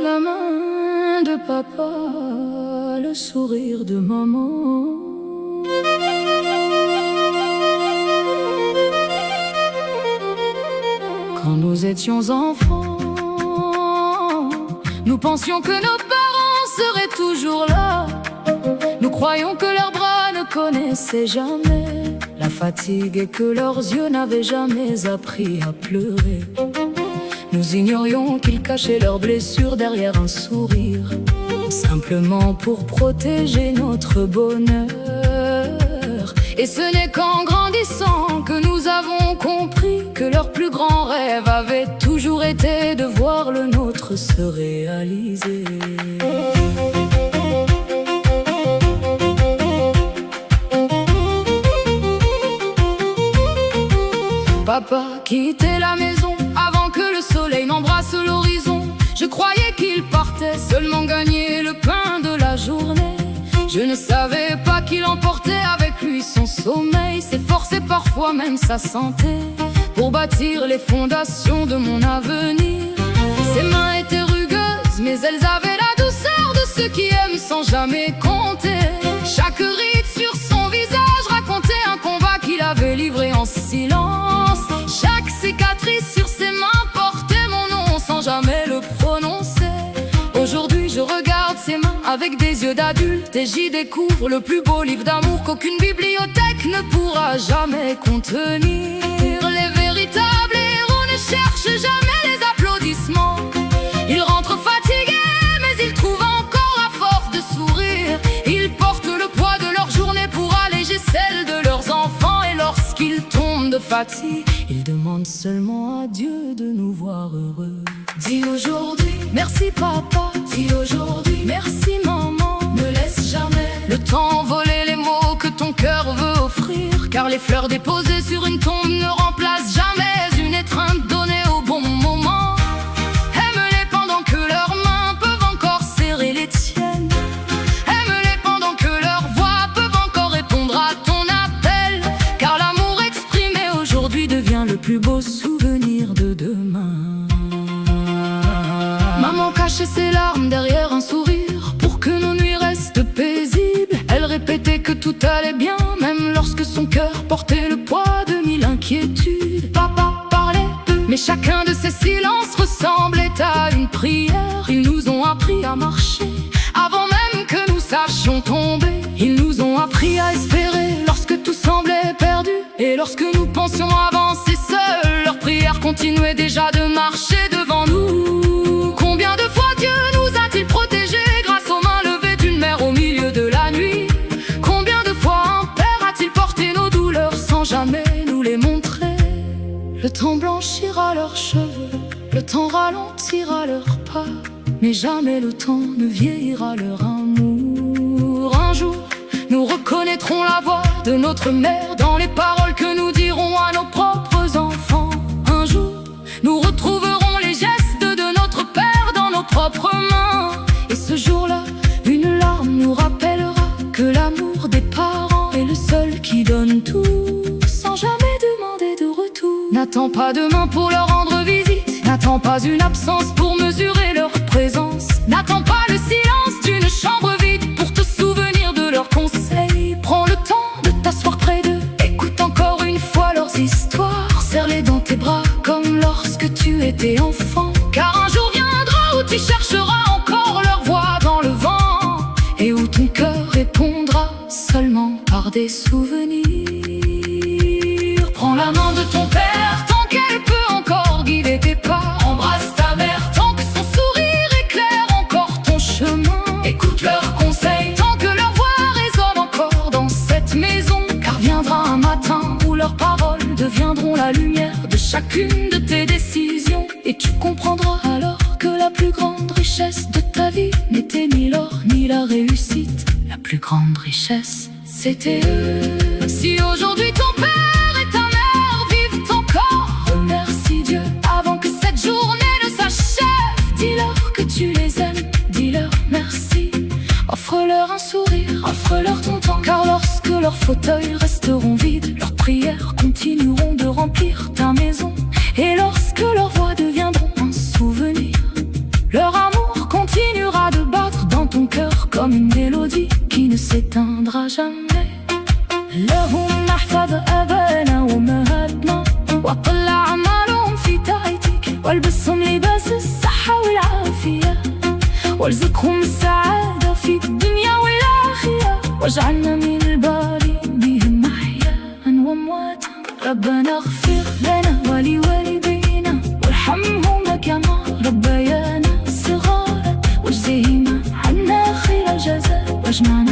la main de papa, le sourire de maman. Quand nous étions enfants, nous pensions que nos parents seraient toujours là. Nous croyions que leurs bras ne connaissaient jamais la fatigue et que leurs yeux n'avaient jamais appris à pleurer. Nous ignorions qu'ils cachaient leurs blessures derrière un sourire, simplement pour protéger notre bonheur. Et ce n'est qu'en grandissant que nous avons compris que leur plus grand rêve avait toujours été de voir le nôtre se réaliser. Papa quittait la maison avant que le soleil n'embrasse l'horizon. Je croyais qu'il partait seulement gagner le pain de la journée. Je ne savais pas qu'il emportait avec lui son sommeil, ses forces et parfois même sa santé, pour bâtir les fondations de mon avenir. Ses mains étaient rugueuses, mais elles avaient la douceur de ceux qui aiment sans jamais compter. Chaque ride sur son visage racontait un combat qu'il avait livré en silence. Chaque cicatrice sur ses mains portait mon nom sans jamais le prononcer. Aujourd'hui je regarde ses mains avec des yeux d'adulte et j'y découvre le plus beau livre d'amour qu'aucune bibliothèque ne pourra jamais contenir. Les véritables héros ne cherchent jamais les applaudissements. Ils rentrent fatigués mais ils trouvent encore la force de sourire. Ils portent le poids de leur journée pour alléger celle de leurs enfants. Et lorsqu'ils tombent de fatigue, ils demandent seulement à Dieu de nous voir heureux. Dis aujourd'hui merci papa, dis aujourd'hui merci maman. Ne laisse jamais le temps voler les mots que ton cœur veut offrir, car les fleurs déposées sur une tombe ne remplacent jamais une étreinte donnée au bon moment. Aime-les pendant que leurs mains peuvent encore serrer les tiennes. Aime-les pendant que leurs voix peuvent encore répondre à ton appel, car l'amour exprimé aujourd'hui devient le plus beau souvenir de demain. Maman cachait ses larmes derrière un sourire pour que nos nuits restent paisibles. Elle répétait que tout allait bien, même lorsque son cœur portait le poids de mille inquiétudes. Papa parlait peu, mais chacun de ces silences ressemblait à une prière. Ils nous ont appris à marcher avant même que nous sachions tomber. Ils nous ont appris à espérer lorsque tout semblait perdu. Et lorsque nous pensions avancer seuls, leur prière continuait déjà de marcher devant nous. Combien de fois Dieu nous a-t-il protégés grâce aux mains levées d'une mère au milieu de la nuit? Combien de fois un père a-t-il porté nos douleurs sans jamais nous les montrer? Le temps blanchira leurs cheveux, le temps ralentira leurs pas, mais jamais le temps ne vieillira leur amour. Un jour, nous reconnaîtrons la voix de notre mère dans les paroles que nous dirons à nos propres enfants. Un jour, nous retrouverons les gestes de notre père dans nos propres mains. Et ce jour-là, une larme nous rappellera que l'amour des parents est le seul qui donne tout, sans jamais demander de retour. N'attends pas demain pour leur rendre visite, n'attends pas une absence pour mesurer leur présence. N'attends pas le silence d'une chambre vide pour te souvenir de leurs conseils. Prends le temps de t'asseoir près d'eux, écoute encore une fois leurs histoires. Serre-les dans tes bras comme lorsque tu étais enfant, car un jour viendra où tu chercheras encore leur voix dans le vent, et où ton cœur répondra seulement par des souvenirs. Prends la main de ton père tant qu'elle peut encore guider tes pas. Embrasse ta mère tant que son sourire éclaire encore ton chemin. Écoute leurs conseils tant que leur voix résonne encore dans cette maison, car viendra un matin où leurs paroles deviendront la lumière de chacune de tes décisions. Et tu comprendras alors que la plus grande richesse de ta vie n'était ni l'or ni la réussite. La plus grande richesse, c'était eux. Si aujourd'hui ton père et ta mère vivent encore, remercie Dieu avant que cette journée ne s'achève. Dis-leur que tu les aimes, dis-leur merci. Offre-leur un sourire, offre-leur ton temps, car lorsque leurs fauteuils resteront vides, leurs prières continueront de remplir ta maison. Et lorsque leurs voix deviendront un souvenir, leur amour jamais. اللهم احفظ آباءنا وأمهاتنا وأقل أعمالهم في طاعتك، والبسهم لباس الصحة والعافية، وارزقهم السعادة في الدنيا والآخرة، واجعلنا من البارين بهم أحياء وأمواتا. ربنا اغفر لنا ولوالدينا وارحمهما كما ربيانا صغارا، واجزهم عنا خير الجزاء، واجمعنا